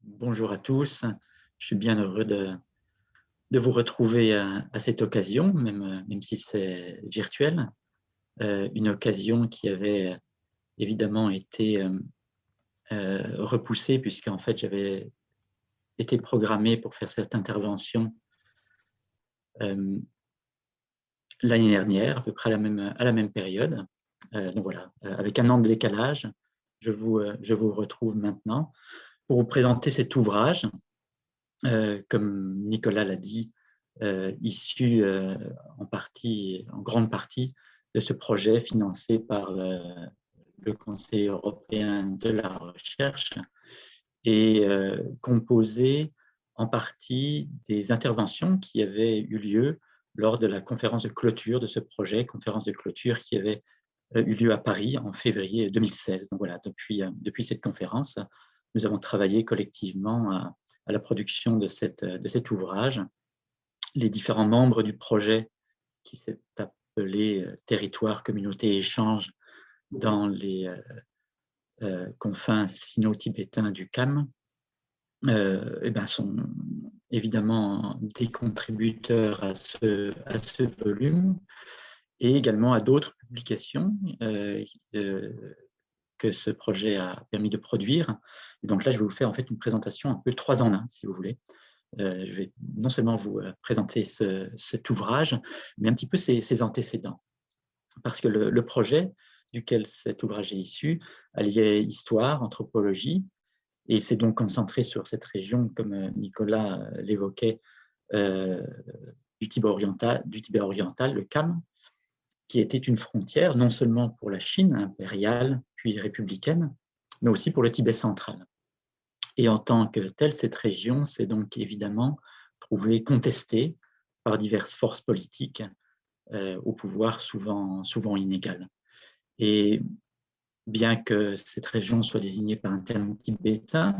Bonjour à tous, je suis bien heureux de vous retrouver à cette occasion, même si c'est virtuel. Une occasion qui avait évidemment été repoussée puisqu'en fait j'avais été programmé pour faire cette intervention euh, l'année dernière, à peu près à la même période. Donc voilà, avec un an de décalage, je vous retrouve maintenant pour vous présenter cet ouvrage. Comme Nicolas l'a dit, issu en grande partie de ce projet financé par le Conseil européen de la recherche et composé en partie des interventions qui avaient eu lieu lors de la conférence de clôture de ce projet, conférence de clôture qui avait eu lieu à Paris en février 2016. Donc voilà, depuis cette conférence, nous avons travaillé collectivement à la production de cet ouvrage. Les différents membres du projet qui s'est appelé Territoire, Communauté, Échange dans les confins sino-tibétains du CAM sont évidemment des contributeurs à ce volume et également à d'autres publications que ce projet a permis de produire. Et donc là, je vais vous faire en fait une présentation un peu 3 en 1, si vous voulez. Je vais non seulement vous présenter cet ouvrage, mais un petit peu ses antécédents. Parce que le projet duquel cet ouvrage est issu alliait histoire, anthropologie, et s'est donc concentré sur cette région, comme Nicolas l'évoquait, du Tibet oriental, le CAM, qui était une frontière non seulement pour la Chine impériale, puis républicaine, mais aussi pour le Tibet central. Et en tant que telle, cette région s'est donc évidemment trouvée contestée par diverses forces politiques au pouvoir souvent inégal. Et bien que cette région soit désignée par un terme tibétain,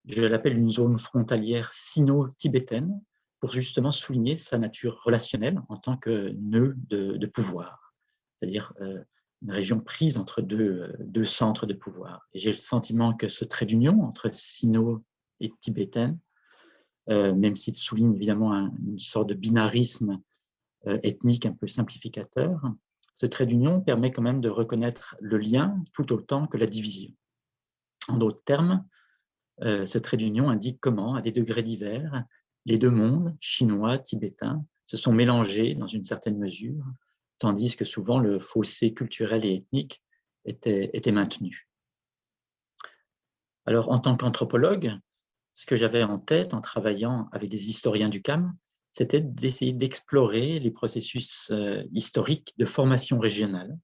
je l'appelle une zone frontalière sino-tibétaine pour justement souligner sa nature relationnelle en tant que nœud de pouvoir, c'est-à-dire une région prise entre deux centres de pouvoir. Et j'ai le sentiment que ce trait d'union entre sino et tibétaine, même s'il souligne évidemment une sorte de binarisme ethnique un peu simplificateur, ce trait d'union permet quand même de reconnaître le lien tout autant que la division. En d'autres termes, ce trait d'union indique comment, à des degrés divers, les deux mondes, chinois, tibétains, se sont mélangés dans une certaine mesure, tandis que souvent le fossé culturel et ethnique était maintenu. Alors, en tant qu'anthropologue, ce que j'avais en tête en travaillant avec des historiens du CAM, c'était d'essayer d'explorer les processus historiques de formation régionale,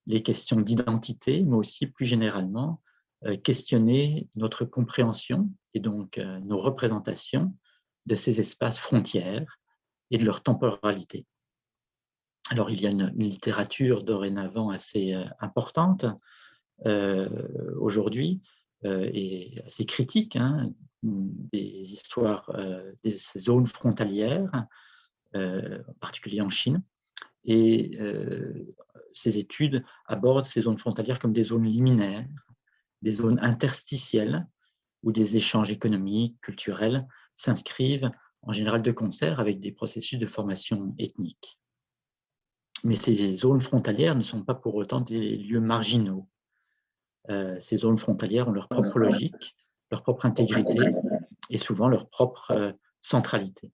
les questions d'identité, mais aussi plus généralement questionner notre compréhension et donc nos représentations de ces espaces frontières et de leur temporalité. Alors, il y a une littérature dorénavant assez importante aujourd'hui et assez critique des histoires des zones frontalières, en particulier en Chine. Et ces études abordent ces zones frontalières comme des zones liminaires, des zones interstitielles, où des échanges économiques, culturels s'inscrivent en général de concert avec des processus de formation ethnique. Mais ces zones frontalières ne sont pas pour autant des lieux marginaux. Ces zones frontalières ont leur propre logique, leur propre intégrité et souvent leur propre centralité.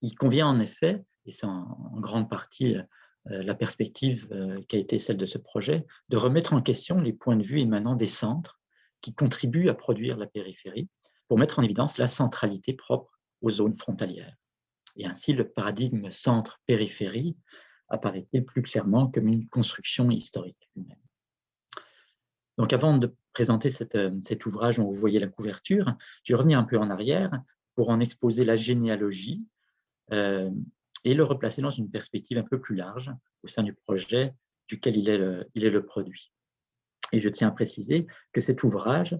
Il convient en effet, et c'est en grande partie la perspective qui a été celle de ce projet, de remettre en question les points de vue émanant des centres qui contribuent à produire la périphérie pour mettre en évidence la centralité propre aux zones frontalières. Et ainsi, le paradigme centre-périphérie apparaît-il plus clairement comme une construction historique humaine. Donc, avant de présenter cet ouvrage dont vous voyez la couverture, je vais revenir un peu en arrière pour en exposer la généalogie et le replacer dans une perspective un peu plus large au sein du projet duquel il est le produit. Et je tiens à préciser que cet ouvrage,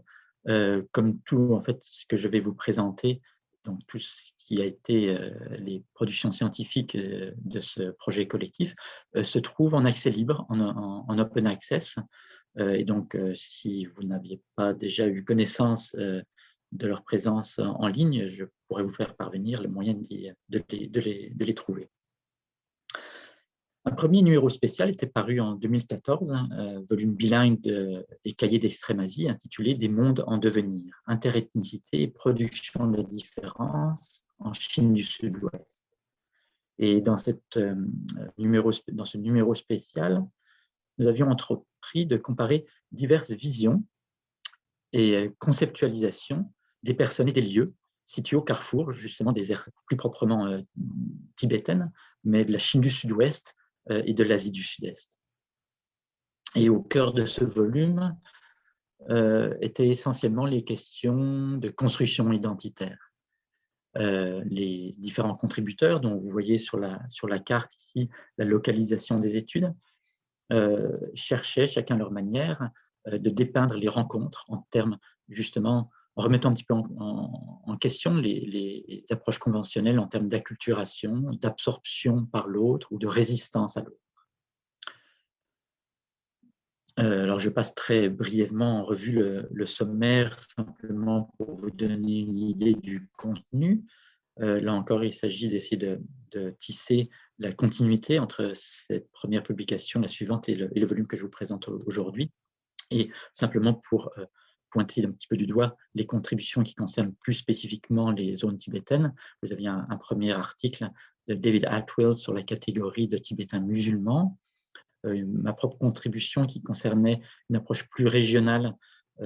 comme tout en fait ce que je vais vous présenter, donc tout ce qui a été les productions scientifiques de ce projet collectif, se trouve en accès libre, en open access, Et donc, si vous n'aviez pas déjà eu connaissance de leur présence en ligne, je pourrais vous faire parvenir le moyen de les trouver. Un premier numéro spécial était paru en 2014, volume bilingue des cahiers d'Extrême-Asie, intitulé « Des mondes en devenir, interethnicité et production de la différence en Chine du Sud-Ouest ». Et dans ce numéro spécial, nous avions entrepris de comparer diverses visions et conceptualisations des personnes et des lieux situés au carrefour, justement des aires plus proprement tibétaines, mais de la Chine du Sud-Ouest et de l'Asie du Sud-Est. Et au cœur de ce volume étaient essentiellement les questions de construction identitaire. Les différents contributeurs, dont vous voyez sur la carte ici la localisation des études, cherchaient chacun leur manière de dépeindre les rencontres en termes, justement, en remettant un petit peu en question les approches conventionnelles en termes d'acculturation, d'absorption par l'autre ou de résistance à l'autre. Alors, je passe très brièvement en revue le sommaire, simplement pour vous donner une idée du contenu. Là encore, il s'agit d'essayer de tisser la continuité entre cette première publication, la suivante et le volume que je vous présente aujourd'hui. Et simplement pour pointer un petit peu du doigt les contributions qui concernent plus spécifiquement les zones tibétaines. Vous aviez un premier article de David Atwill sur la catégorie de Tibétains musulmans, ma propre contribution qui concernait une approche plus régionale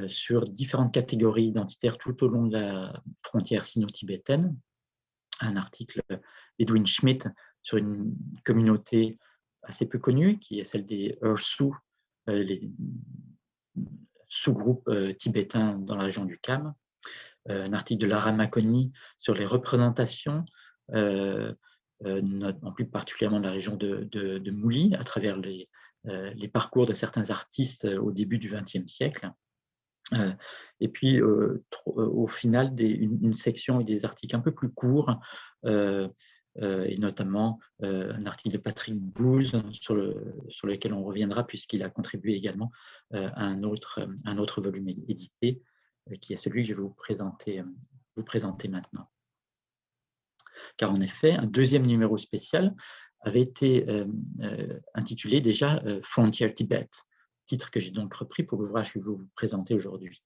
sur différentes catégories identitaires tout au long de la frontière sino-tibétaine, un article d'Edwin Schmidt sur une communauté assez peu connue, qui est celle des Ursu, les sous-groupes tibétains dans la région du Kham, un article de Lara Makoni sur les représentations, en plus particulièrement de la région de Mouli, à travers les parcours de certains artistes au début du XXe siècle. Et puis, au final, une section et des articles un peu plus courts, et notamment un article de Patrick Booz sur lequel on reviendra puisqu'il a contribué également à un autre volume édité, qui est celui que je vais vous présenter maintenant. Car en effet, un deuxième numéro spécial avait été intitulé déjà Frontier Tibet, titre que j'ai donc repris pour l'ouvrage que je vais vous présenter aujourd'hui.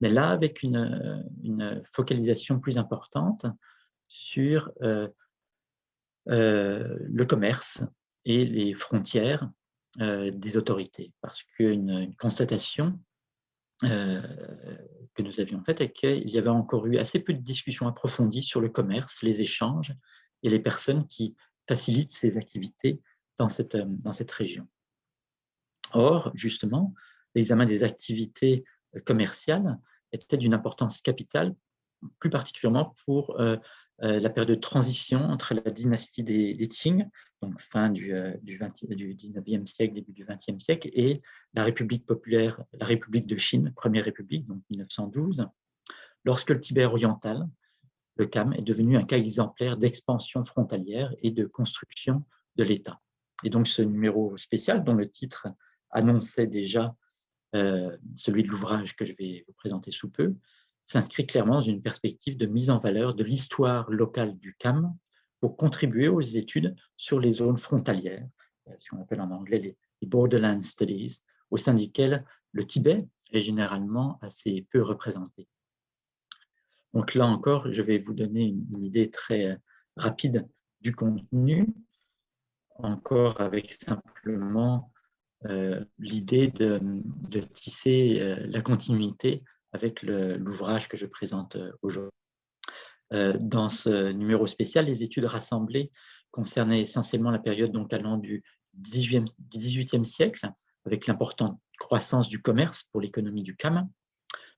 Mais là, avec une focalisation plus importante sur le commerce et les frontières des autorités. Parce qu'une constatation que nous avions faite est qu'il y avait encore eu assez peu de discussions approfondies sur le commerce, les échanges et les personnes qui facilitent ces activités dans cette région. Or, justement, l'examen des activités commerciales était d'une importance capitale, plus particulièrement pour la période de transition entre la dynastie des Qing, donc fin du 19e siècle, début du 20e siècle, et la République populaire, la République de Chine, Première République, donc 1912, lorsque le Tibet oriental, le Kham, est devenu un cas exemplaire d'expansion frontalière et de construction de l'État. Et donc ce numéro spécial, dont le titre annonçait déjà celui de l'ouvrage que je vais vous présenter sous peu, s'inscrit clairement dans une perspective de mise en valeur de l'histoire locale du Kham pour contribuer aux études sur les zones frontalières, ce qu'on appelle en anglais les Borderland Studies, au sein desquelles le Tibet est généralement assez peu représenté. Donc là encore, je vais vous donner une idée très rapide du contenu, encore avec simplement l'idée de tisser la continuité avec l'ouvrage que je présente aujourd'hui. Dans ce numéro spécial, les études rassemblées concernaient essentiellement la période donc allant du XVIIIe siècle, avec l'importante croissance du commerce pour l'économie du Kham,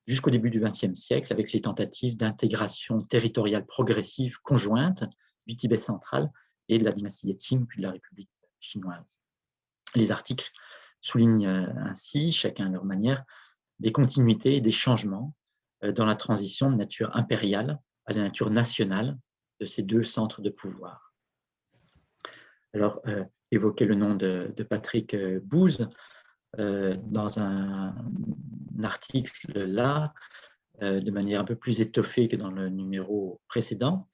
jusqu'au début du XXe siècle, avec les tentatives d'intégration territoriale progressive conjointe du Tibet central et de la dynastie des Qing, puis de la République chinoise. Les articles soulignent ainsi, chacun à leur manière, des continuités et des changements dans la transition de nature impériale à la nature nationale de ces deux centres de pouvoir. Alors, évoquer le nom de Patrick Booz, dans un article là, de manière un peu plus étoffée que dans le numéro précédent.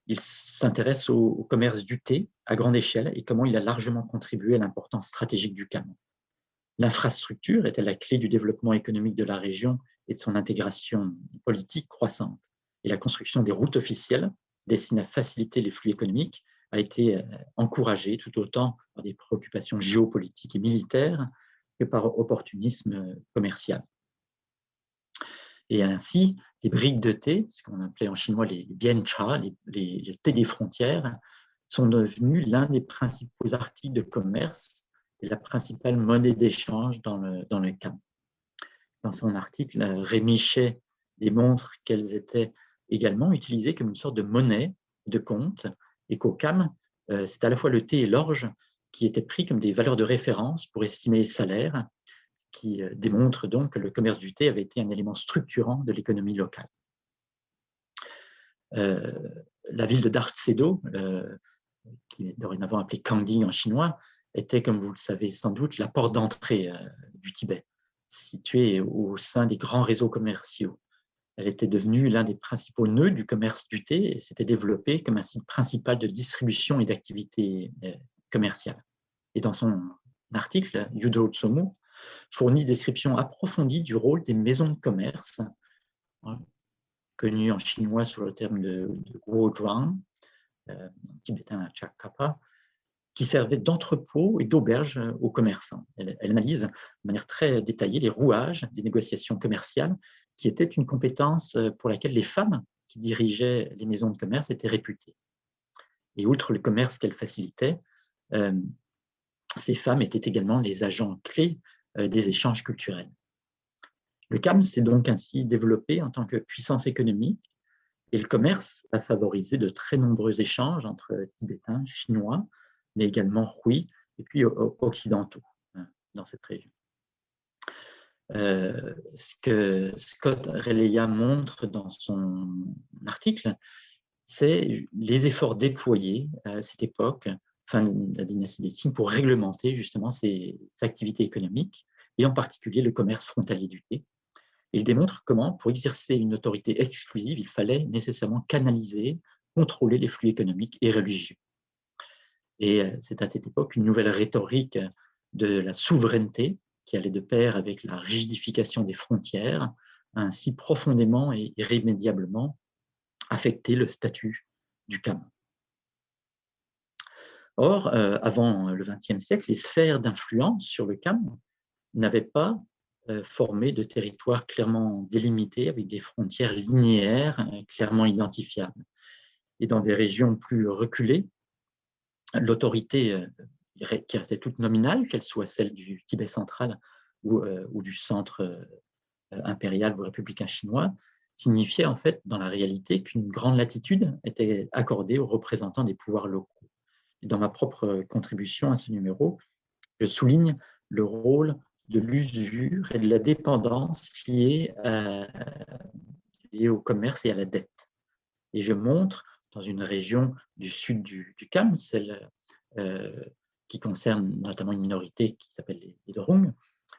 Il s'intéresse au commerce du thé à grande échelle et comment il a largement contribué à l'importance stratégique du Cameroun. L'infrastructure était la clé du développement économique de la région et de son intégration politique croissante. Et la construction des routes officielles destinées à faciliter les flux économiques a été encouragée tout autant par des préoccupations géopolitiques et militaires que par opportunisme commercial. Et ainsi, les briques de thé, ce qu'on appelait en chinois les biancha, les thés des frontières, sont devenus l'un des principaux articles de commerce et la principale monnaie d'échange dans le Cam. Dans son article, Rémi Chay démontre qu'elles étaient également utilisées comme une sorte de monnaie de compte et qu'au Cam, c'est à la fois le thé et l'orge qui étaient pris comme des valeurs de référence pour estimer les salaires, qui démontre donc que le commerce du thé avait été un élément structurant de l'économie locale. La ville de Dartsedo, qui est dorénavant appelée Kangding en chinois, était, comme vous le savez sans doute, la porte d'entrée du Tibet, située au sein des grands réseaux commerciaux. Elle était devenue l'un des principaux nœuds du commerce du thé et s'était développée comme un site principal de distribution et d'activité commerciale. Et dans son article, Yudo Tsomu fournit une description approfondie du rôle des maisons de commerce, connues en chinois sous le terme de guozhuang, en tibétain chakapa, qui servaient d'entrepôt et d'auberge aux commerçants. Elle analyse de manière très détaillée les rouages des négociations commerciales, qui étaient une compétence pour laquelle les femmes qui dirigeaient les maisons de commerce étaient réputées. Et outre le commerce qu'elles facilitaient, ces femmes étaient également les agents clés des échanges culturels. Le CAM s'est donc ainsi développé en tant que puissance économique et le commerce a favorisé de très nombreux échanges entre Tibétains, Chinois, mais également Hui et puis occidentaux dans cette région. Ce que Scott Relaya montre dans son article, c'est les efforts déployés à cette époque, fin de la dynastie des Qing, pour réglementer justement ces activités économiques, et en particulier le commerce frontalier du thé. Et il démontre comment, pour exercer une autorité exclusive, il fallait nécessairement canaliser, contrôler les flux économiques et religieux. Et c'est à cette époque une nouvelle rhétorique de la souveraineté qui allait de pair avec la rigidification des frontières, a ainsi profondément et irrémédiablement affecté le statut du Cam. Or, avant le XXe siècle, les sphères d'influence sur le Cam n'avaient pas formé de territoires clairement délimités avec des frontières linéaires clairement identifiables. Et dans des régions plus reculées, l'autorité qui restait toute nominale, qu'elle soit celle du Tibet central ou du centre impérial ou républicain chinois, signifiait en fait dans la réalité qu'une grande latitude était accordée aux représentants des pouvoirs locaux. Et dans ma propre contribution à ce numéro, je souligne le rôle de l'usure et de la dépendance liée au commerce et à la dette. Et je montre, dans une région du sud du Cam, celle qui concerne notamment une minorité qui s'appelle les Drung,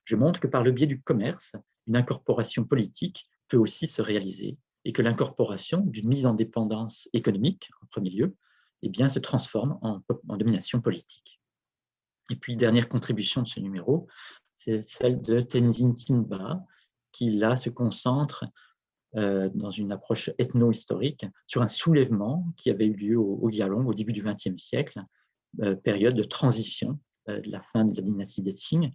je montre que par le biais du commerce, une incorporation politique peut aussi se réaliser et que l'incorporation d'une mise en dépendance économique, en premier lieu, eh bien, se transforme en domination politique. Et puis, dernière contribution de ce numéro, c'est celle de Tenzin Tinba, qui là se concentre dans une approche ethno-historique sur un soulèvement qui avait eu lieu au Yalong au début du XXe siècle, période de transition de la fin de la dynastie des Qing,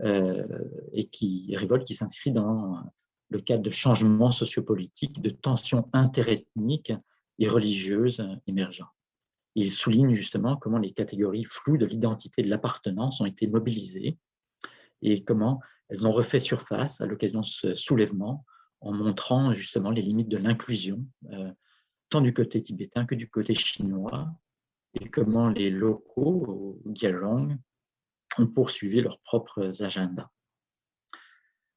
et révolte qui s'inscrit dans le cadre de changements sociopolitiques, de tensions interethniques et religieuses émergentes. Il souligne justement comment les catégories floues de l'identité de l'appartenance ont été mobilisées et comment elles ont refait surface à l'occasion de ce soulèvement en montrant justement les limites de l'inclusion, tant du côté tibétain que du côté chinois, et comment les locaux au Gyalong ont poursuivi leurs propres agendas.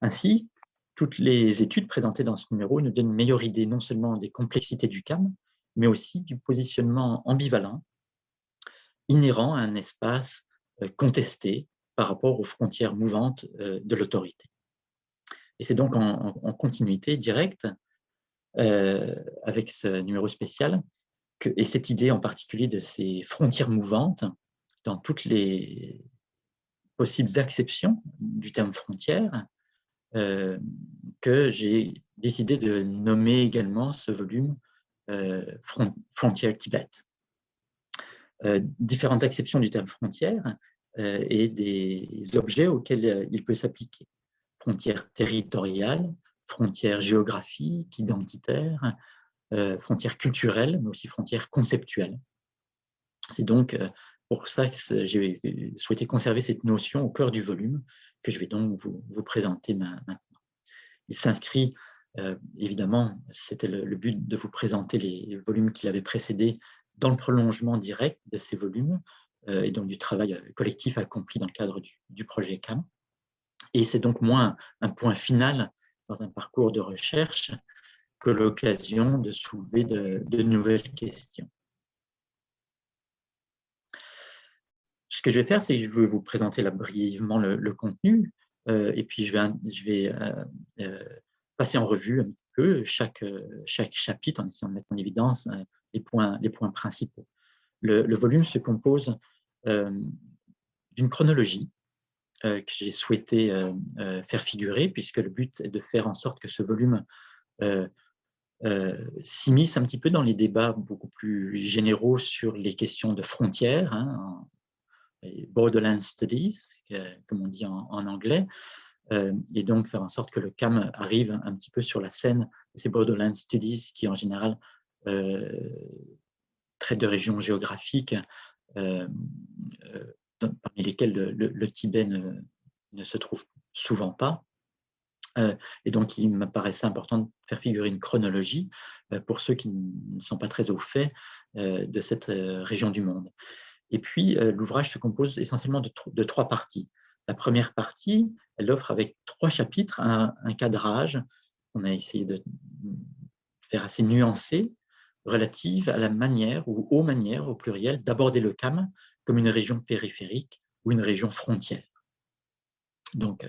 Ainsi, toutes les études présentées dans ce numéro nous donnent une meilleure idée non seulement des complexités du CAM, mais aussi du positionnement ambivalent inhérent à un espace contesté par rapport aux frontières mouvantes de l'autorité. Et c'est donc en continuité directe avec ce numéro spécial et cette idée en particulier de ces frontières mouvantes dans toutes les possibles acceptions du terme frontière que j'ai décidé de nommer également ce volume Frontier Tibet. Différentes acceptions du terme frontière et des objets auxquels il peut s'appliquer. Frontières territoriales, frontières géographiques, identitaires, frontières culturelles, mais aussi frontières conceptuelles. C'est donc pour ça que j'ai souhaité conserver cette notion au cœur du volume que je vais donc vous présenter maintenant. Il s'inscrit, évidemment, c'était le but de vous présenter les volumes qui l'avaient précédé dans le prolongement direct de ces volumes et donc du travail collectif accompli dans le cadre du projet CAM. Et c'est donc moins un point final dans un parcours de recherche que l'occasion de soulever de nouvelles questions. Ce que je vais faire, c'est que je vais vous présenter là brièvement le contenu et puis je vais passer en revue un petit peu chaque chapitre en essayant de mettre en évidence les points principaux. Le volume se compose d'une chronologie que j'ai souhaité faire figurer, puisque le but est de faire en sorte que ce volume s'immisce un petit peu dans les débats beaucoup plus généraux sur les questions de frontières, hein, Borderland Studies, comme on dit en anglais, et donc faire en sorte que le CAM arrive un petit peu sur la scène de ces Borderland Studies qui, en général, traitent de régions géographiques parmi lesquelles le Tibet ne se trouve souvent pas. Et donc, il me paraissait important de faire figurer une chronologie pour ceux qui ne sont pas très au fait de cette région du monde. Et puis, l'ouvrage se compose essentiellement de 3 parties. La première partie, elle offre avec 3 chapitres un cadrage qu'on a essayé de faire assez nuancé, relative à la manière ou aux manières, au pluriel, d'aborder le CAM comme une région périphérique ou une région frontière. Donc,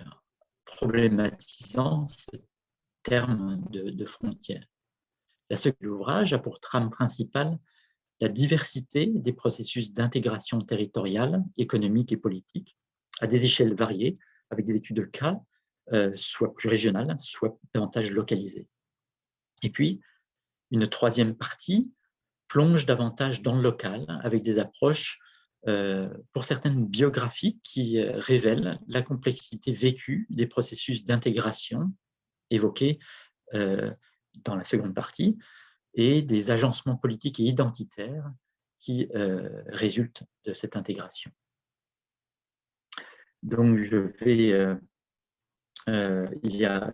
problématisant ce terme de frontière. La seconde ouvrage a pour trame principale la diversité des processus d'intégration territoriale, économique et politique à des échelles variées, avec des études de cas, soit plus régionales, soit davantage localisées. Et puis, une troisième partie plonge davantage dans le local, avec des approches pour certaines biographies qui révèlent la complexité vécue des processus d'intégration évoqués dans la seconde partie, et des agencements politiques et identitaires qui résultent de cette intégration. Donc, il y a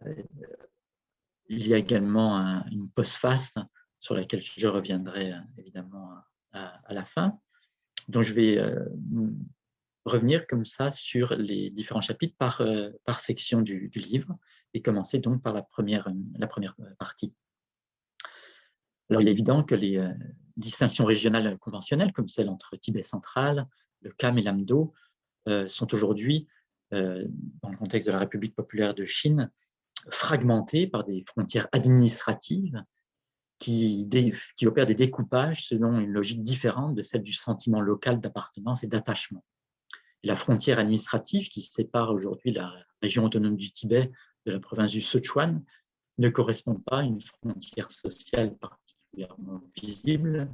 également une postface sur laquelle je reviendrai évidemment à la fin. Donc, je vais revenir comme ça sur les différents chapitres par section du livre et commencer donc par la première partie. Alors, il est évident que les distinctions régionales conventionnelles, comme celle entre Tibet central, le CAM et l'Amdo, sont aujourd'hui, dans le contexte de la République populaire de Chine, fragmentées par des frontières administratives qui opèrent des découpages selon une logique différente de celle du sentiment local d'appartenance et d'attachement. La frontière administrative qui sépare aujourd'hui la région autonome du Tibet de la province du Sichuan ne correspond pas à une frontière sociale particulièrement visible,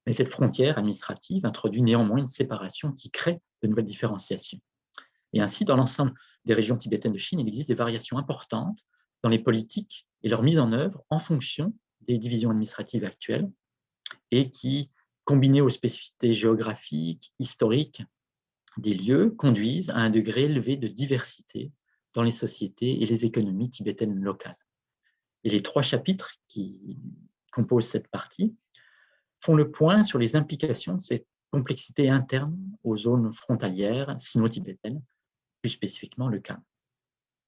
mais cette frontière administrative introduit néanmoins une séparation qui crée de nouvelles différenciations. Et ainsi, dans l'ensemble des régions tibétaines de Chine, il existe des variations importantes dans les politiques et leur mise en œuvre en fonction des divisions administratives actuelles et qui, combinées aux spécificités géographiques, historiques des lieux, conduisent à un degré élevé de diversité dans les sociétés et les économies tibétaines locales. Et les 3 chapitres qui composent cette partie font le point sur les implications de cette complexité interne aux zones frontalières sino-tibétaines, plus spécifiquement le CAM.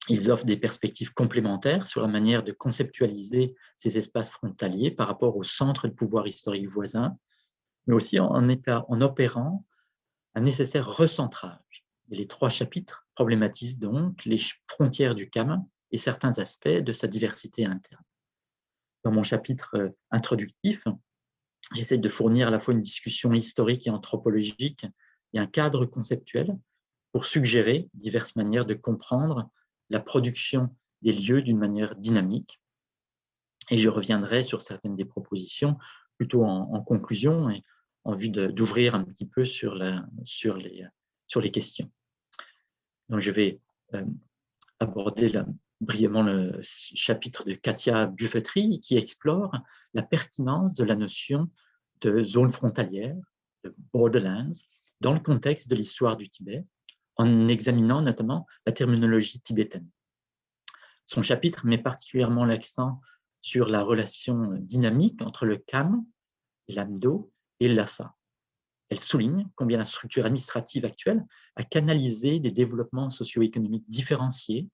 Ils offrent des perspectives complémentaires sur la manière de conceptualiser ces espaces frontaliers par rapport aux centres de pouvoir historiques voisins, mais aussi en opérant un nécessaire recentrage Et les 3 chapitres problématisent donc les frontières du CAM et certains aspects de sa diversité interne. Dans mon chapitre introductif, j'essaie de fournir à la fois une discussion historique et anthropologique et un cadre conceptuel pour suggérer diverses manières de comprendre la production des lieux d'une manière dynamique. Et je reviendrai sur certaines des propositions plutôt en conclusion et en vue d'ouvrir un petit peu sur les questions. Donc, je vais aborder brièvement le chapitre de Katia Buffetry qui explore la pertinence de la notion de zone frontalière, de borderlands, dans le contexte de l'histoire du Tibet, en examinant notamment la terminologie tibétaine. Son chapitre met particulièrement l'accent sur la relation dynamique entre le KAM, l'Amdo et le Lhasa. Elle souligne combien la structure administrative actuelle a canalisé des développements socio-économiques différenciés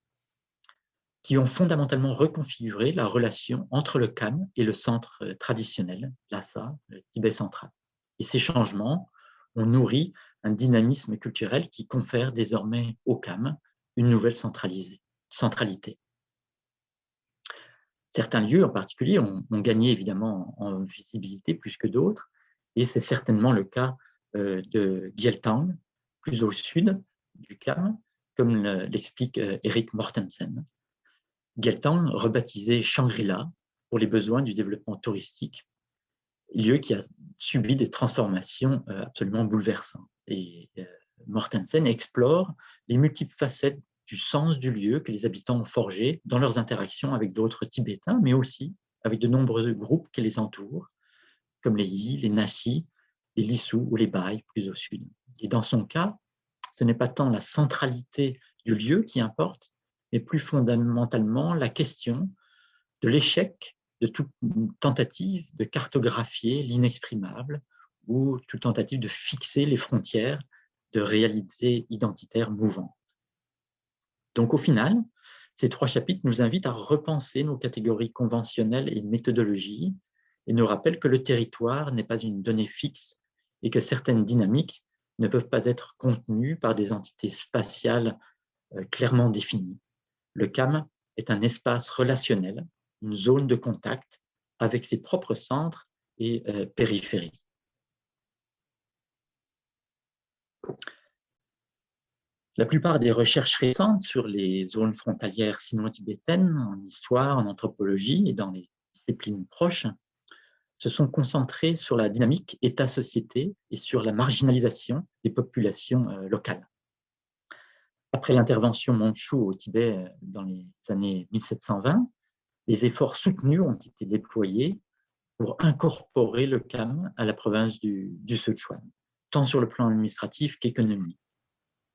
qui ont fondamentalement reconfiguré la relation entre le KAM et le centre traditionnel, Lhasa, le Tibet central. Et ces changements ont nourri un dynamisme culturel qui confère désormais au KAM une nouvelle centralité. Certains lieux en particulier ont gagné évidemment en visibilité plus que d'autres, et c'est certainement le cas de Gyaltang, plus au sud du KAM, comme l'explique Eric Mortensen. Gyaltang, rebaptisé Shangri-La pour les besoins du développement touristique, lieu qui a subi des transformations absolument bouleversantes. Et Mortensen explore les multiples facettes du sens du lieu que les habitants ont forgé dans leurs interactions avec d'autres Tibétains, mais aussi avec de nombreux groupes qui les entourent, comme les Yi, les Naxi, les Lisu ou les Bai, plus au sud. Et dans son cas, ce n'est pas tant la centralité du lieu qui importe, mais plus fondamentalement la question de l'échec de toute tentative de cartographier l'inexprimable ou toute tentative de fixer les frontières de réalités identitaires mouvantes. Donc au final, ces 3 chapitres nous invitent à repenser nos catégories conventionnelles et méthodologies et nous rappellent que le territoire n'est pas une donnée fixe et que certaines dynamiques ne peuvent pas être contenues par des entités spatiales clairement définies. Le KAM est un espace relationnel, une zone de contact avec ses propres centres et périphéries. La plupart des recherches récentes sur les zones frontalières sino-tibétaines en histoire, en anthropologie et dans les disciplines proches se sont concentrées sur la dynamique État-société et sur la marginalisation des populations locales. Après l'intervention mandchoue au Tibet dans les années 1720, les efforts soutenus ont été déployés pour incorporer le KAM à la province du Sichuan, tant sur le plan administratif qu'économique.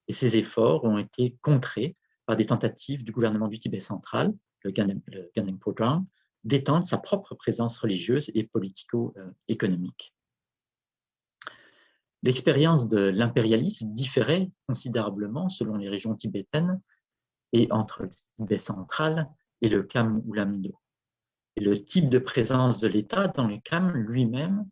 Et ces efforts ont été contrés par des tentatives du gouvernement du Tibet central, le Gandeng Programme, d'étendre sa propre présence religieuse et politico-économique. L'expérience de l'impérialisme différait considérablement selon les régions tibétaines et entre le Tibet central et le KAM ou l'Amdo. Et le type de présence de l'État dans le KAM lui-même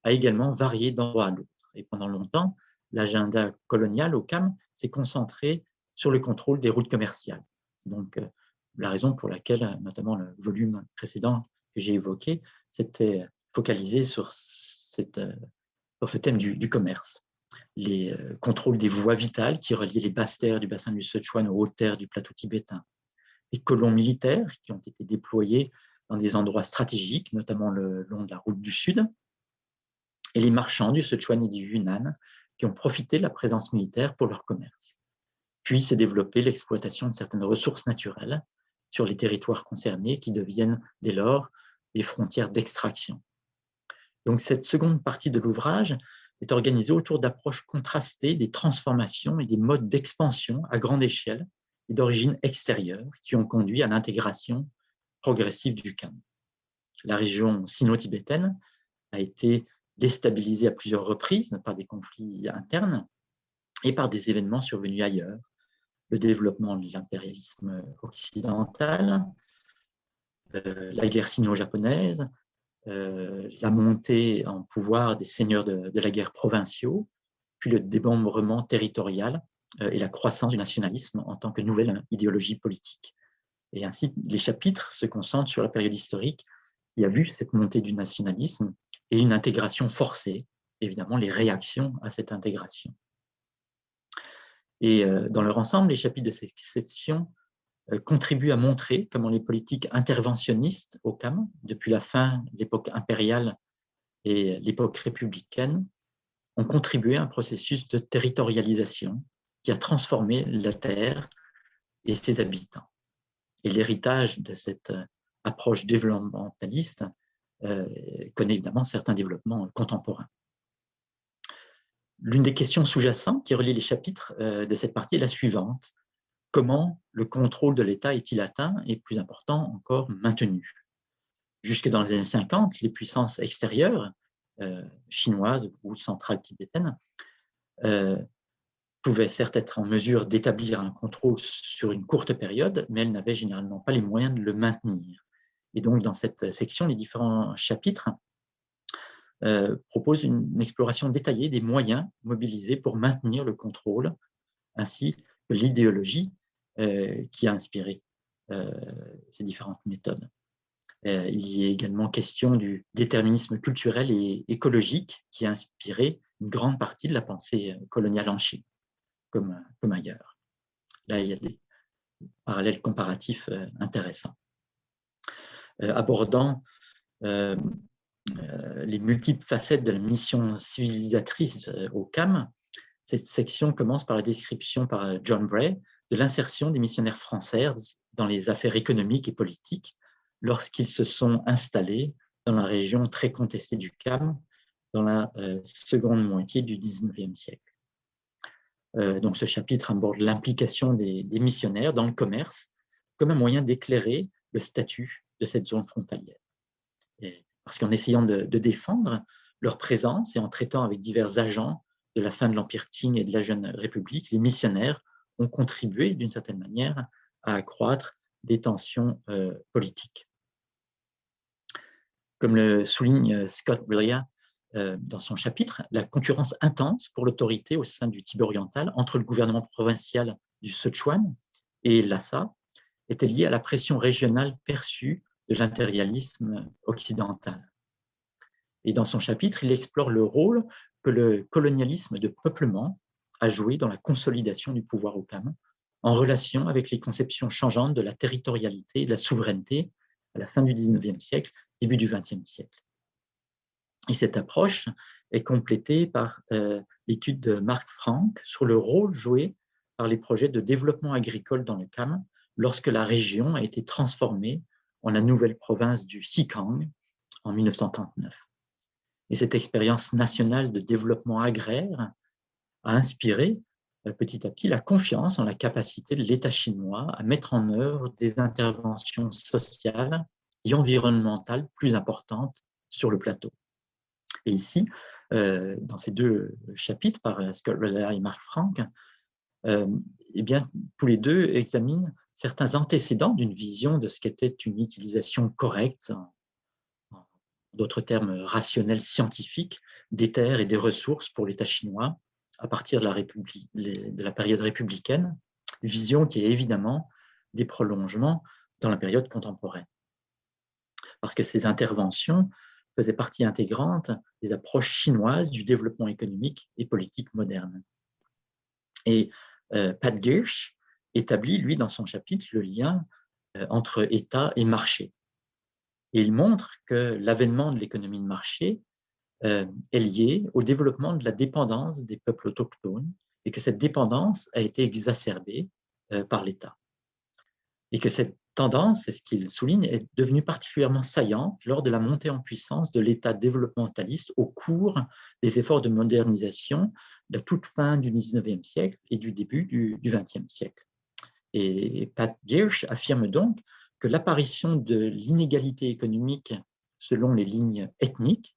a également varié d'un endroit à l'autre. Et pendant longtemps, l'agenda colonial au KAM s'est concentré sur le contrôle des routes commerciales. C'est donc la raison pour laquelle, notamment le volume précédent que j'ai évoqué, s'était focalisé sur ce thème du commerce. Les contrôles des voies vitales qui relient les basses terres du bassin du Sichuan aux hautes terres du plateau tibétain. Les colons militaires qui ont été déployés dans des endroits stratégiques, notamment le long de la route du Sud, et les marchands du Sichuan et du Yunnan qui ont profité de la présence militaire pour leur commerce. Puis s'est développée l'exploitation de certaines ressources naturelles sur les territoires concernés qui deviennent dès lors des frontières d'extraction. Donc cette seconde partie de l'ouvrage est organisée autour d'approches contrastées des transformations et des modes d'expansion à grande échelle et d'origine extérieure qui ont conduit à l'intégration progressive du KAM. La région sino-tibétaine a été déstabilisée à plusieurs reprises par des conflits internes et par des événements survenus ailleurs. Le développement de l'impérialisme occidental, la guerre sino-japonaise, la montée en pouvoir des seigneurs de la guerre provinciaux, puis le démembrement territorial et la croissance du nationalisme en tant que nouvelle idéologie politique. Et ainsi, les chapitres se concentrent sur la période historique qui a vu cette montée du nationalisme et une intégration forcée, évidemment les réactions à cette intégration. Et dans leur ensemble, les chapitres de cette section contribuent à montrer comment les politiques interventionnistes au CAM, depuis la fin de l'époque impériale et l'époque républicaine, ont contribué à un processus de territorialisation qui a transformé la terre et ses habitants. Et l'héritage de cette approche développementaliste connaît évidemment certains développements contemporains. L'une des questions sous-jacentes qui relie les chapitres de cette partie est la suivante. Comment le contrôle de l'État est-il atteint et, plus important encore, maintenu? Jusque dans les années 50, les puissances extérieures, chinoises ou centrales tibétaines, pouvaient certes être en mesure d'établir un contrôle sur une courte période, mais elles n'avaient généralement pas les moyens de le maintenir. Et donc, dans cette section, les différents chapitres proposent une exploration détaillée des moyens mobilisés pour maintenir le contrôle, ainsi que l'idéologie qui a inspiré ces différentes méthodes. Il y a également question du déterminisme culturel et écologique qui a inspiré une grande partie de la pensée coloniale en Chine, comme ailleurs. Là, il y a des parallèles comparatifs intéressants. Abordant les multiples facettes de la mission civilisatrice au CAM, cette section commence par la description par John Bray de l'insertion des missionnaires français dans les affaires économiques et politiques lorsqu'ils se sont installés dans la région très contestée du CAM dans la seconde moitié du XIXe siècle. Donc ce chapitre aborde l'implication des missionnaires dans le commerce comme un moyen d'éclairer le statut de cette zone frontalière. Parce qu'en essayant de défendre leur présence et en traitant avec divers agents de la fin de l'Empire Qing et de la Jeune République, les missionnaires ont contribué d'une certaine manière à accroître des tensions politiques. Comme le souligne Scott Brillia dans son chapitre, la concurrence intense pour l'autorité au sein du Tibet oriental entre le gouvernement provincial du Sichuan et Lhasa était liée à la pression régionale perçue de l'impérialisme occidental. Et dans son chapitre, il explore le rôle que le colonialisme de peuplement a joué dans la consolidation du pouvoir au CAM, en relation avec les conceptions changeantes de la territorialité et de la souveraineté à la fin du XIXe siècle, début du XXe siècle. Et cette approche est complétée par l'étude de Mark Frank sur le rôle joué par les projets de développement agricole dans le CAM lorsque la région a été transformée en la nouvelle province du Xikang en 1939. Et cette expérience nationale de développement agraire a inspiré petit à petit la confiance en la capacité de l'État chinois à mettre en œuvre des interventions sociales et environnementales plus importantes sur le plateau. Et ici, dans ces deux chapitres par Scott Brillia et Mark Frank, eh bien, tous les deux examinent certains antécédents d'une vision de ce qu'était une utilisation correcte, en d'autres termes rationnels scientifiques, des terres et des ressources pour l'État chinois à partir de la période républicaine, vision qui est évidemment des prolongements dans la période contemporaine. Parce que ces interventions faisaient partie intégrante des approches chinoises du développement économique et politique moderne. Et Pat Girsch établit, lui, dans son chapitre, le lien entre État et marché. Et il montre que l'avènement de l'économie de marché est lié au développement de la dépendance des peuples autochtones et que cette dépendance a été exacerbée par l'État. Et que cette tendance, c'est ce qu'il souligne, est devenue particulièrement saillante lors de la montée en puissance de l'État développementaliste au cours des efforts de modernisation de la toute fin du XIXe siècle et du début du XXe siècle. Et Pat Girsch affirme donc que l'apparition de l'inégalité économique selon les lignes ethniques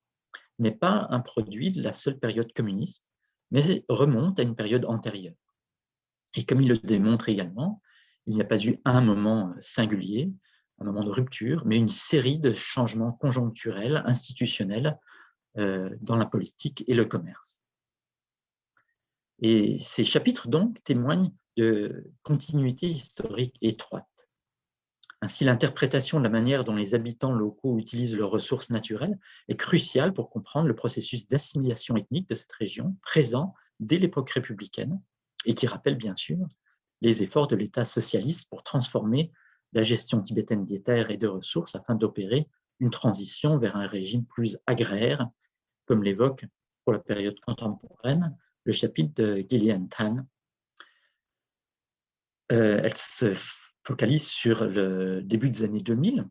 n'est pas un produit de la seule période communiste, mais remonte à une période antérieure. Et comme il le démontre également, il n'y a pas eu un moment singulier, un moment de rupture, mais une série de changements conjoncturels, institutionnels dans la politique et le commerce. Et ces chapitres, donc, témoignent de continuité historique étroite. Ainsi, l'interprétation de la manière dont les habitants locaux utilisent leurs ressources naturelles est cruciale pour comprendre le processus d'assimilation ethnique de cette région, présent dès l'époque républicaine, et qui rappelle bien sûr les efforts de l'État socialiste pour transformer la gestion tibétaine des terres et de ressources afin d'opérer une transition vers un régime plus agraire, comme l'évoque pour la période contemporaine le chapitre de Gillian Tan. Elle se focalise sur le début des années 2000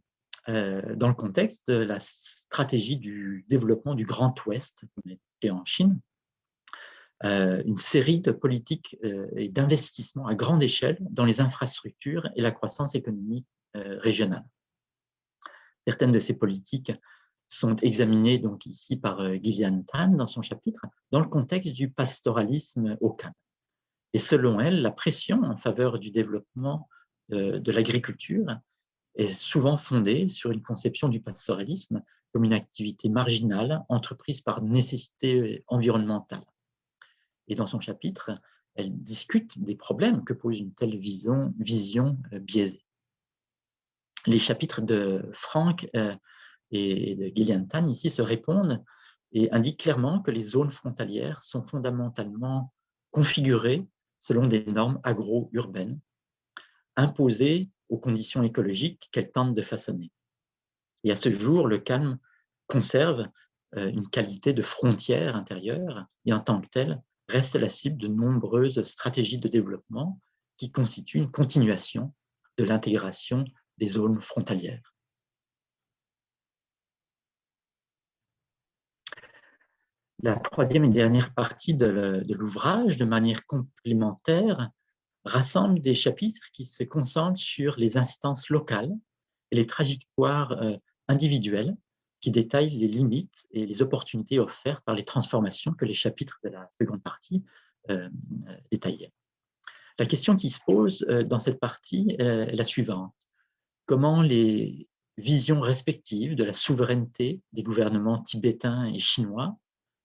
dans le contexte de la stratégie du développement du Grand Ouest, comme était en Chine, une série de politiques et d'investissements à grande échelle dans les infrastructures et la croissance économique régionale. Certaines de ces politiques sont examinées donc ici par Gillian Tan dans son chapitre, dans le contexte du pastoralisme au Kham. Et selon elle, la pression en faveur du développement de l'agriculture est souvent fondée sur une conception du pastoralisme comme une activité marginale entreprise par nécessité environnementale. Et dans son chapitre, elle discute des problèmes que pose une telle vision biaisée. Les chapitres de Frank et de Gillian Tan ici se répondent et indiquent clairement que les zones frontalières sont fondamentalement configurées selon des normes agro-urbaines imposées aux conditions écologiques qu'elles tentent de façonner. Et à ce jour, le Kham conserve une qualité de frontière intérieure et en tant que telle reste la cible de nombreuses stratégies de développement qui constituent une continuation de l'intégration des zones frontalières. La troisième et dernière partie de l'ouvrage, de manière complémentaire, rassemble des chapitres qui se concentrent sur les instances locales et les trajectoires individuelles qui détaillent les limites et les opportunités offertes par les transformations que les chapitres de la seconde partie détaillaient. La question qui se pose dans cette partie est la suivante. Comment les visions respectives de la souveraineté des gouvernements tibétains et chinois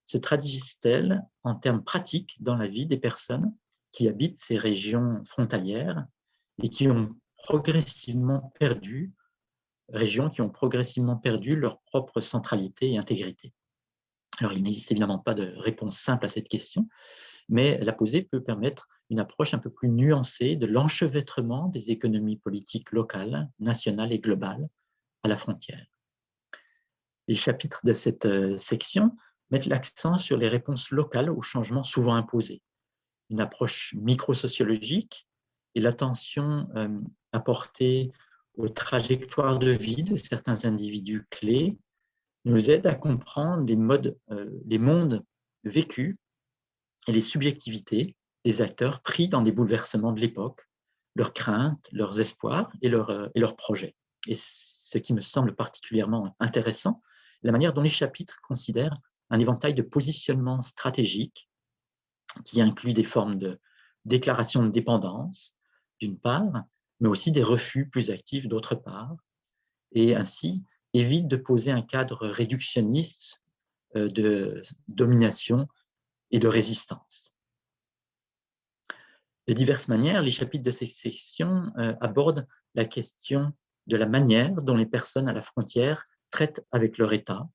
se traduisent-elles en termes pratiques dans la vie des personnes qui habitent ces régions frontalières et qui ont progressivement perdu leur propre centralité et intégrité. Alors, il n'existe évidemment pas de réponse simple à cette question, mais la poser peut permettre une approche un peu plus nuancée de l'enchevêtrement des économies politiques locales, nationales et globales à la frontière. Les chapitres de cette section mettent l'accent sur les réponses locales aux changements souvent imposés, une approche microsociologique et l'attention apportée aux trajectoires de vie de certains individus clés nous aide à comprendre les mondes vécus et les subjectivités des acteurs pris dans des bouleversements de l'époque, leurs craintes, leurs espoirs et leurs projets. Et ce qui me semble particulièrement intéressant, la manière dont les chapitres considèrent un éventail de positionnements stratégiques qui inclut des formes de déclaration de dépendance, d'une part, mais aussi des refus plus actifs, d'autre part, et ainsi évite de poser un cadre réductionniste de domination et de résistance. De diverses manières, les chapitres de cette section abordent la question de la manière dont les personnes à la frontière traitent avec leur État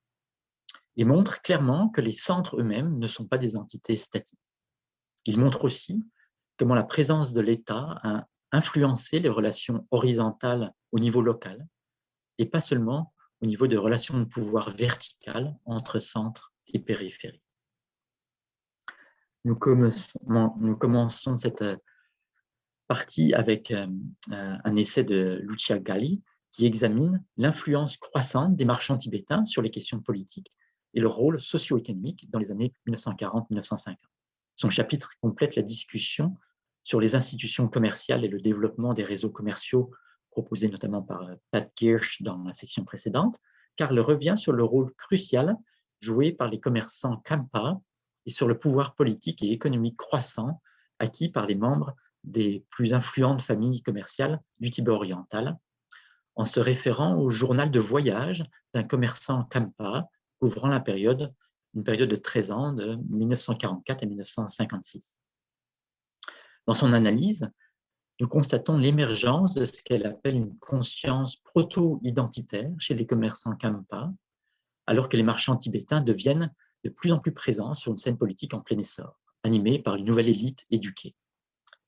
et montrent clairement que les centres eux-mêmes ne sont pas des entités statiques. Ils montrent aussi comment la présence de l'État a influencé les relations horizontales au niveau local et pas seulement au niveau de relations de pouvoir verticales entre centre et périphérie. Nous commençons cette partie avec un essai de Lucia Gali qui examine l'influence croissante des marchands tibétains sur les questions politiques et leur rôle socio-économique dans les années 1940-1950. Son chapitre complète la discussion sur les institutions commerciales et le développement des réseaux commerciaux proposés notamment par Pat Kirsch dans la section précédente, car il revient sur le rôle crucial joué par les commerçants Khampa et sur le pouvoir politique et économique croissant acquis par les membres des plus influentes familles commerciales du Tibet oriental, en se référant au journal de voyage d'un commerçant Khampa couvrant une période de 13 ans, de 1944 à 1956. Dans son analyse, nous constatons l'émergence de ce qu'elle appelle une conscience proto-identitaire chez les commerçants Khampa, alors que les marchands tibétains deviennent de plus en plus présents sur une scène politique en plein essor, animée par une nouvelle élite éduquée.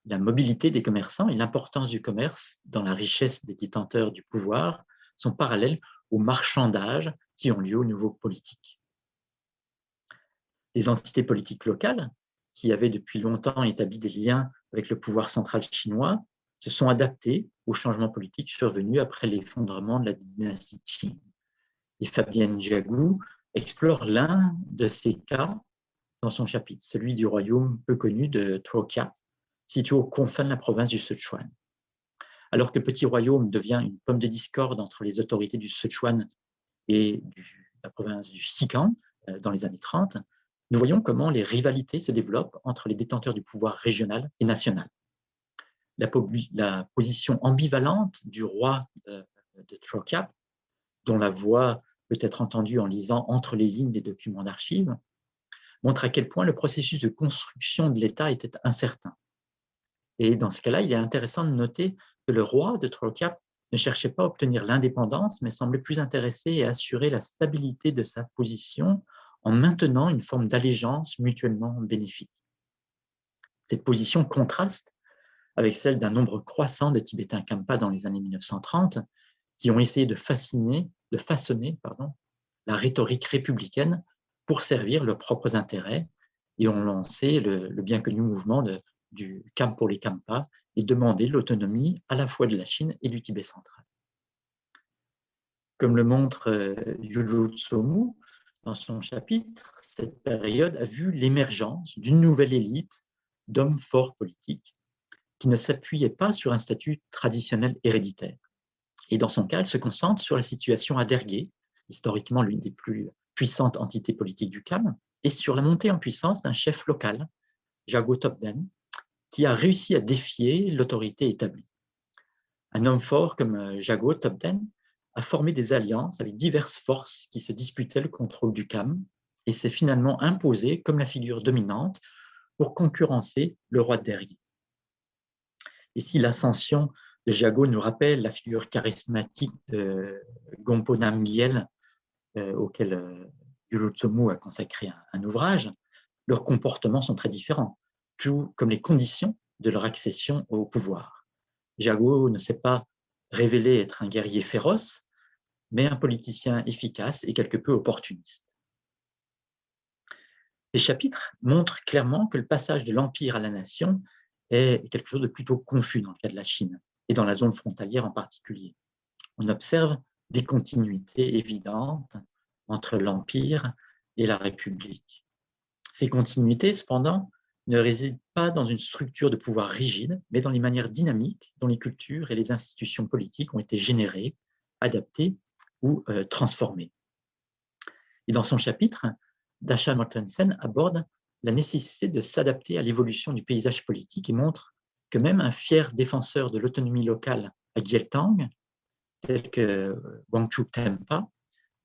La mobilité des commerçants et l'importance du commerce dans la richesse des détenteurs du pouvoir sont parallèles aux marchandages qui ont lieu au niveau politique. Les entités politiques locales, qui avaient depuis longtemps établi des liens avec le pouvoir central chinois, se sont adaptées aux changements politiques survenus après l'effondrement de la dynastie Qing. Et Fabienne Jiagou explore l'un de ces cas dans son chapitre, celui du royaume peu connu de Trokia, situé aux confins de la province du Sichuan. Alors que Petit Royaume devient une pomme de discorde entre les autorités du Sichuan et la province du Xikang dans les années 30, nous voyons comment les rivalités se développent entre les détenteurs du pouvoir régional et national. La position ambivalente du roi de Trokia, dont la voix peut être entendue en lisant entre les lignes des documents d'archives, montre à quel point le processus de construction de l'État était incertain. Et dans ce cas-là, il est intéressant de noter que le roi de Trokia ne cherchait pas à obtenir l'indépendance, mais semblait plus intéressé à assurer la stabilité de sa position en maintenant une forme d'allégeance mutuellement bénéfique. Cette position contraste avec celle d'un nombre croissant de Tibétains Khampa dans les années 1930, qui ont essayé de façonner la rhétorique républicaine pour servir leurs propres intérêts et ont lancé le bien connu mouvement du Camp pour les Khampa et demandé l'autonomie à la fois de la Chine et du Tibet central. Comme le montre Yulu Tsomu dans son chapitre, cette période a vu l'émergence d'une nouvelle élite d'hommes forts politiques qui ne s'appuyait pas sur un statut traditionnel héréditaire. Et dans son cas, elle se concentre sur la situation à Dergé, historiquement l'une des plus puissantes entités politiques du Kham, et sur la montée en puissance d'un chef local, Jago Topden, qui a réussi à défier l'autorité établie. Un homme fort comme Jago Topden a formé des alliances avec diverses forces qui se disputaient le contrôle du Kham et s'est finalement imposé comme la figure dominante pour concurrencer le roi de Dergé. Et si l'ascension de Jago nous rappelle la figure charismatique de Gompo Namgyel, auquel Yulu Tsomu a consacré un ouvrage, leurs comportements sont très différents, tout comme les conditions de leur accession au pouvoir. Jago ne s'est pas révélé être un guerrier féroce, mais un politicien efficace et quelque peu opportuniste. Ces chapitres montrent clairement que le passage de l'empire à la nation est quelque chose de plutôt confus dans le cas de la Chine, et dans la zone frontalière en particulier. On observe des continuités évidentes entre l'Empire et la République. Ces continuités, cependant, ne résident pas dans une structure de pouvoir rigide, mais dans les manières dynamiques dont les cultures et les institutions politiques ont été générées, adaptées ou transformées. Et dans son chapitre, Dasha Mortensen aborde la nécessité de s'adapter à l'évolution du paysage politique et montre que même un fier défenseur de l'autonomie locale à Gyeltang, tel que Wangchuk Tempa,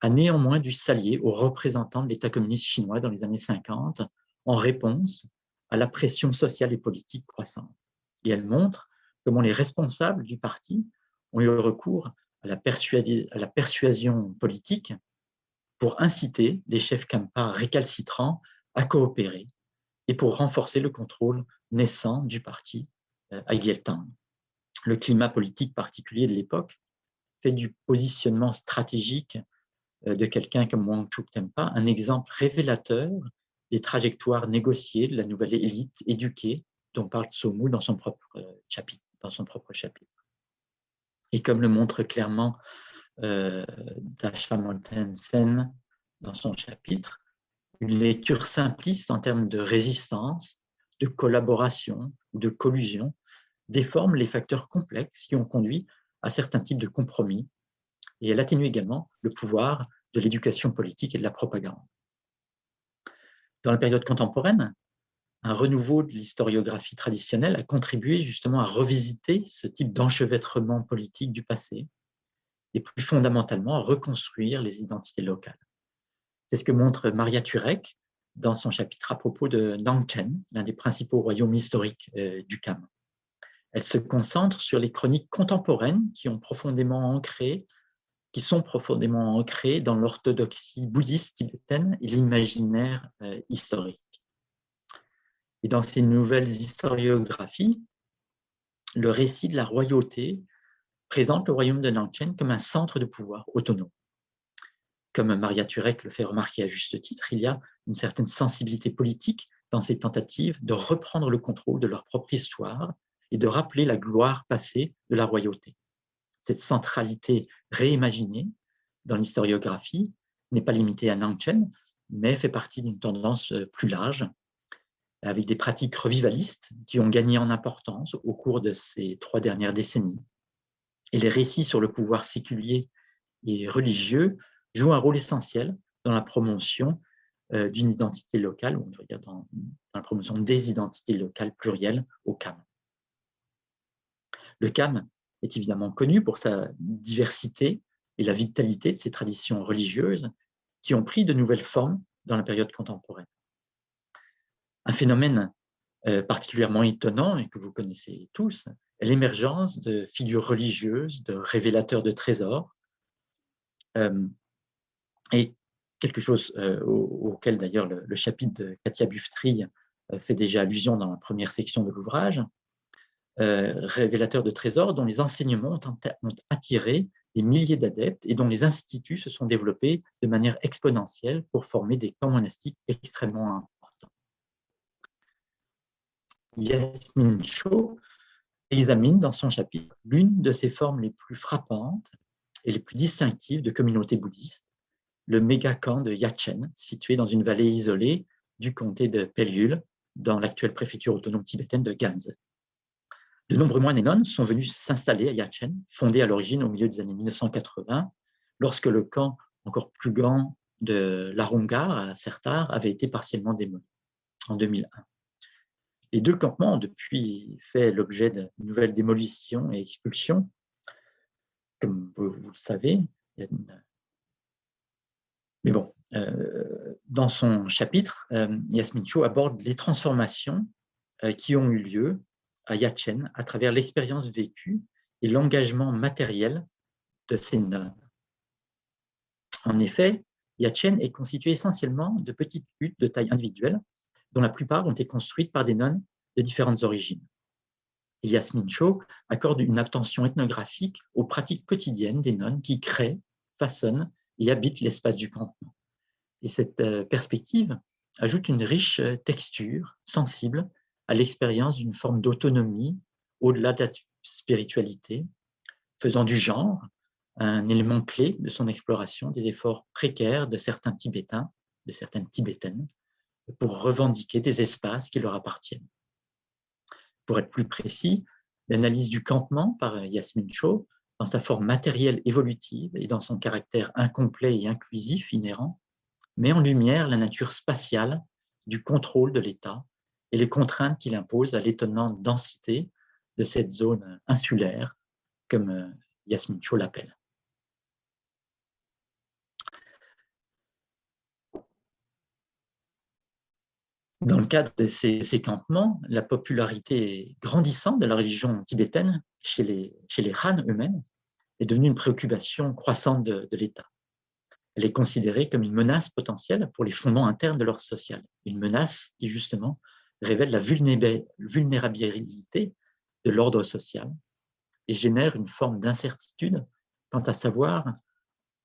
a néanmoins dû s'allier aux représentants de l'État communiste chinois dans les années 50 en réponse à la pression sociale et politique croissante. Et elle montre comment les responsables du parti ont eu recours à la persuasion politique pour inciter les chefs Khampa récalcitrants à coopérer et pour renforcer le contrôle naissant du parti à Gyeltang. Le climat politique particulier de l'époque fait du positionnement stratégique de quelqu'un comme Wangchuk Tempa un exemple révélateur des trajectoires négociées de la nouvelle élite éduquée dont parle Tsomu dans son propre chapitre. Et comme le montre clairement Dasha Mortensen dans son chapitre, une lecture simpliste en termes de résistance, de collaboration ou de collusion déforme les facteurs complexes qui ont conduit à certains types de compromis et elle atténue également le pouvoir de l'éducation politique et de la propagande. Dans la période contemporaine, un renouveau de l'historiographie traditionnelle a contribué justement à revisiter ce type d'enchevêtrement politique du passé et plus fondamentalement à reconstruire les identités locales. C'est ce que montre Maria Turek dans son chapitre à propos de Nangchen, l'un des principaux royaumes historiques du Kham. Elle se concentre sur les chroniques contemporaines qui sont profondément ancrées dans l'orthodoxie bouddhiste tibétaine et l'imaginaire historique. Et dans ces nouvelles historiographies, le récit de la royauté présente le royaume de Nangchen comme un centre de pouvoir autonome. Comme Maria Turek le fait remarquer à juste titre, il y a une certaine sensibilité politique dans ces tentatives de reprendre le contrôle de leur propre histoire et de rappeler la gloire passée de la royauté. Cette centralité réimaginée dans l'historiographie n'est pas limitée à Nangchen, mais fait partie d'une tendance plus large, avec des pratiques revivalistes qui ont gagné en importance au cours de ces 3 dernières décennies. Et les récits sur le pouvoir séculier et religieux jouent un rôle essentiel dans la promotion d'une identité locale, ou on devrait dire dans la promotion des identités locales plurielles au Kham. Le Kham est évidemment connu pour sa diversité et la vitalité de ses traditions religieuses qui ont pris de nouvelles formes dans la période contemporaine. Un phénomène particulièrement étonnant et que vous connaissez tous est l'émergence de figures religieuses, de révélateurs de trésors, et quelque chose auquel d'ailleurs le chapitre de Katia Buftry fait déjà allusion dans la première section de l'ouvrage, révélateurs de trésors dont les enseignements ont attiré des milliers d'adeptes et dont les instituts se sont développés de manière exponentielle pour former des camps monastiques extrêmement importants. Yasmin Cho examine dans son chapitre l'une de ces formes les plus frappantes et les plus distinctives de communautés bouddhistes, le méga-camp de Yachen, situé dans une vallée isolée du comté de Pelyul, dans l'actuelle préfecture autonome tibétaine de Ganzhou. De nombreux moines et nonnes sont venus s'installer à Yachen, fondé à l'origine au milieu des années 1980, lorsque le camp encore plus grand de Larungar à Sertar avait été partiellement démoli en 2001. Les 2 campements ont depuis fait l'objet de nouvelles démolitions et expulsions. Comme vous le savez, mais bon, dans son chapitre, Yasmin Cho aborde les transformations qui ont eu lieu à Yachen à travers l'expérience vécue et l'engagement matériel de ces nonnes. En effet, Yachen est constitué essentiellement de petites huttes de taille individuelle, dont la plupart ont été construites par des nonnes de différentes origines. Et Yasmin Cho accorde une attention ethnographique aux pratiques quotidiennes des nonnes qui créent, façonnent et habitent l'espace du campement. Et cette perspective ajoute une riche texture sensible à l'expérience d'une forme d'autonomie au-delà de la spiritualité, faisant du genre un élément clé de son exploration des efforts précaires de certains Tibétains, de certaines Tibétaines, pour revendiquer des espaces qui leur appartiennent. Pour être plus précis, l'analyse du campement par Yasmin Cho, dans sa forme matérielle évolutive et dans son caractère incomplet et inclusif inhérent, met en lumière la nature spatiale du contrôle de l'État et les contraintes qu'il impose à l'étonnante densité de cette zone insulaire, comme Yasmin Cho l'appelle. Dans le cadre de ces campements, la popularité grandissante de la religion tibétaine chez les Han eux-mêmes est devenue une préoccupation croissante de l'État. Elle est considérée comme une menace potentielle pour les fondements internes de l'ordre social. Une menace qui, justement, révèle la vulnérabilité de l'ordre social et génère une forme d'incertitude quant à savoir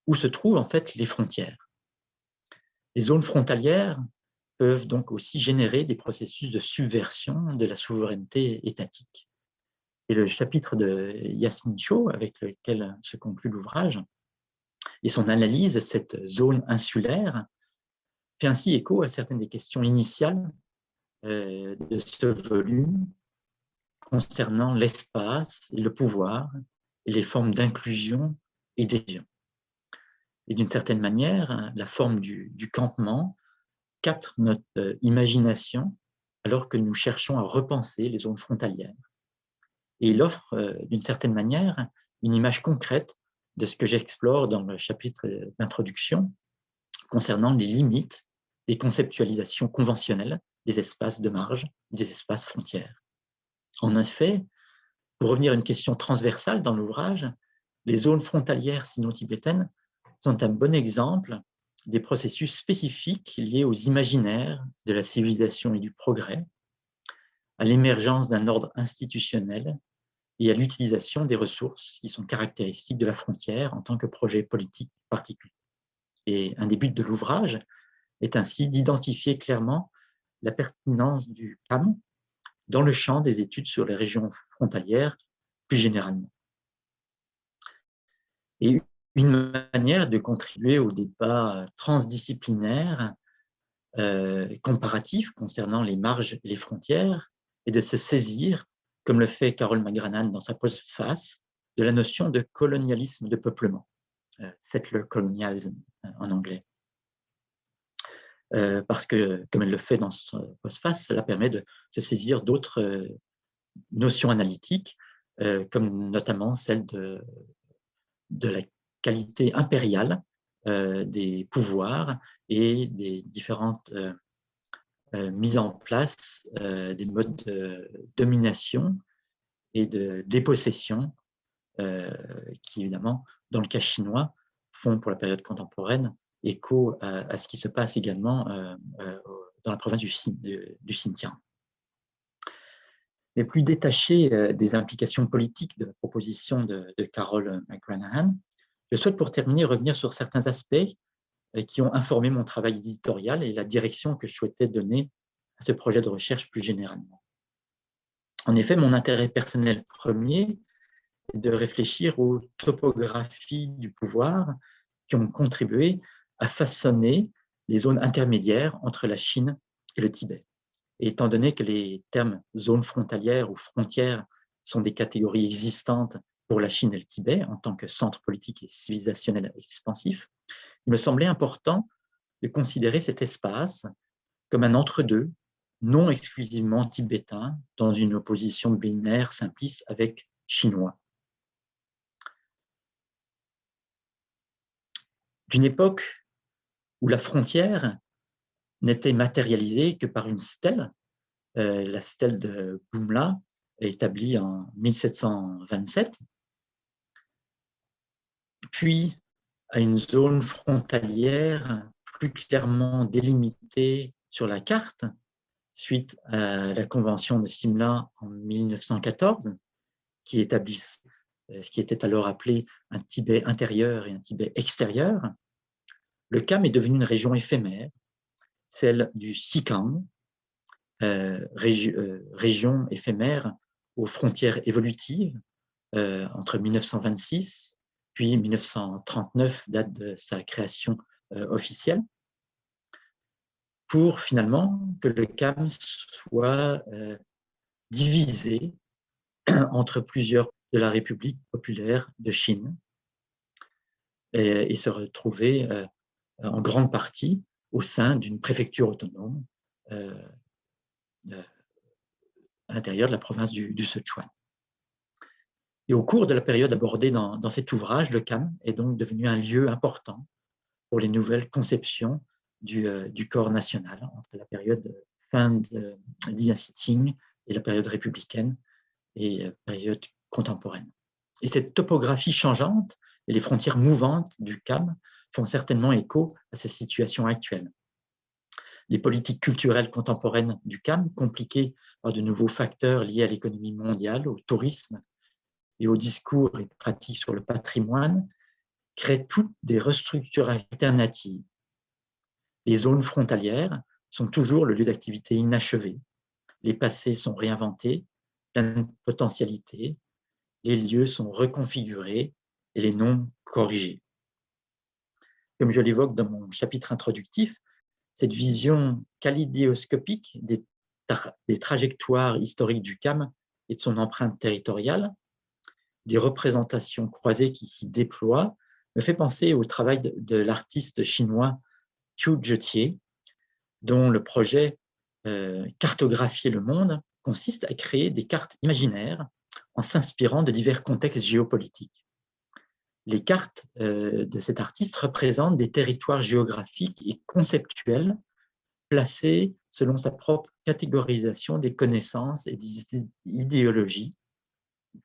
où se trouvent en fait les frontières. Les zones frontalières peuvent donc aussi générer des processus de subversion de la souveraineté étatique. Et le chapitre de Yasmin Cho, avec lequel se conclut l'ouvrage, et son analyse de cette zone insulaire fait ainsi écho à certaines des questions initiales de ce volume concernant l'espace et le pouvoir et les formes d'inclusion et d'adhésion. Et d'une certaine manière, la forme du campement capte notre imagination alors que nous cherchons à repenser les zones frontalières. Et il offre d'une certaine manière une image concrète de ce que j'explore dans le chapitre d'introduction concernant les limites des conceptualisations conventionnelles des espaces de marge, des espaces frontières. En effet, pour revenir à une question transversale dans l'ouvrage, les zones frontalières sino-tibétaines sont un bon exemple des processus spécifiques liés aux imaginaires de la civilisation et du progrès, à l'émergence d'un ordre institutionnel et à l'utilisation des ressources qui sont caractéristiques de la frontière en tant que projet politique particulier. Et un des buts de l'ouvrage est ainsi d'identifier clairement la pertinence du CAM dans le champ des études sur les régions frontalières plus généralement. Et une manière de contribuer au débat transdisciplinaire comparatif concernant les marges et les frontières est de se saisir, comme le fait Carol McGranan dans sa postface, de la notion de colonialisme de peuplement, settler colonialism en anglais. Parce que, comme elle le fait dans son postface, cela permet de se saisir d'autres notions analytiques, comme notamment celle de la qualité impériale des pouvoirs et des différentes mises en place des modes de domination et de dépossession qui, évidemment, dans le cas chinois, font pour la période contemporaine écho à ce qui se passe également dans la province du Xinjiang. Mais plus détaché des implications politiques de la proposition de Carol McGranahan, je souhaite pour terminer revenir sur certains aspects qui ont informé mon travail éditorial et la direction que je souhaitais donner à ce projet de recherche plus généralement. En effet, mon intérêt personnel premier est de réfléchir aux topographies du pouvoir qui ont contribué à façonner les zones intermédiaires entre la Chine et le Tibet. Et étant donné que les termes zones frontalières ou frontières sont des catégories existantes pour la Chine et le Tibet en tant que centre politique et civilisationnel expansif, il me semblait important de considérer cet espace comme un entre-deux, non exclusivement tibétain, dans une opposition binaire simpliste avec chinois. D'une époque où la frontière n'était matérialisée que par une stèle, la stèle de Bumla, établie en 1727, puis à une zone frontalière plus clairement délimitée sur la carte, suite à la Convention de Simla en 1914, qui établissent ce qui était alors appelé un Tibet intérieur et un Tibet extérieur, le Kham est devenu une région éphémère, celle du Xikang, région éphémère aux frontières évolutives entre 1926 puis 1939, date de sa création officielle, pour finalement que le Kham soit divisé entre plusieurs de la République populaire de Chine et se retrouver en grande partie au sein d'une préfecture autonome à l'intérieur de la province du Sichuan. Et au cours de la période abordée dans cet ouvrage, le Kham est donc devenu un lieu important pour les nouvelles conceptions du corps national entre la période fin de dynastie Qing et la période républicaine et période contemporaine. Et cette topographie changeante et les frontières mouvantes du Kham font certainement écho à cette situation actuelle. Les politiques culturelles contemporaines du Kham, compliquées par de nouveaux facteurs liés à l'économie mondiale, au tourisme et aux discours et pratiques sur le patrimoine, créent toutes des restructurations alternatives. Les zones frontalières sont toujours le lieu d'activité inachevé. Les passés sont réinventés, plein de potentialités. Les lieux sont reconfigurés et les noms corrigés. Comme je l'évoque dans mon chapitre introductif, cette vision kaléidoscopique des trajectoires historiques du Kham et de son empreinte territoriale, des représentations croisées qui s'y déploient, me fait penser au travail de l'artiste chinois Qiu Zhetie, dont le projet Cartographier le monde consiste à créer des cartes imaginaires en s'inspirant de divers contextes géopolitiques. Les cartes de cet artiste représentent des territoires géographiques et conceptuels placé selon sa propre catégorisation des connaissances et des idéologies,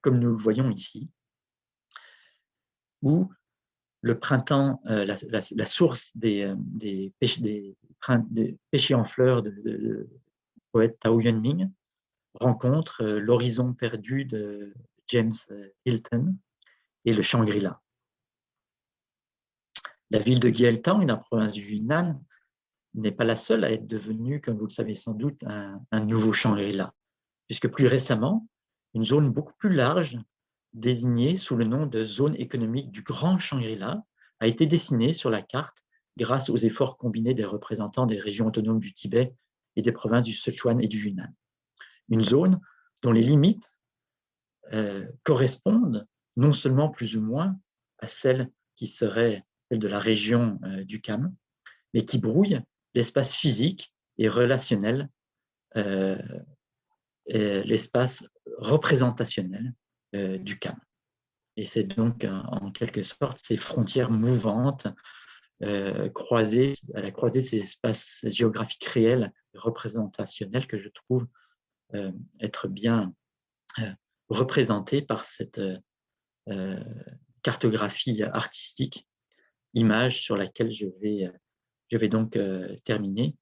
comme nous le voyons ici, où le printemps, la source des péchés en fleurs de poète Tao Yuanming rencontre l'horizon perdu de James Hilton et le Shangri-La. La ville de Gyaltang, dans la province du Yunnan, n'est pas la seule à être devenue, comme vous le savez sans doute, un nouveau Shangri-La, puisque plus récemment, une zone beaucoup plus large, désignée sous le nom de zone économique du Grand Shangri-La, a été dessinée sur la carte grâce aux efforts combinés des représentants des régions autonomes du Tibet et des provinces du Sichuan et du Yunnan. Une zone dont les limites correspondent non seulement plus ou moins à celles qui seraient celles de la région du Kham, mais qui brouillent l'espace physique et relationnel, l'espace représentationnel du Kham. Et c'est donc en quelque sorte ces frontières mouvantes croisées, à la croisée de ces espaces géographiques réels et représentationnels que je trouve être bien représentées par cette cartographie artistique, image sur laquelle je vais donc terminer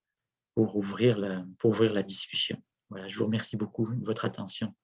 pour ouvrir la discussion. Voilà, je vous remercie beaucoup de votre attention.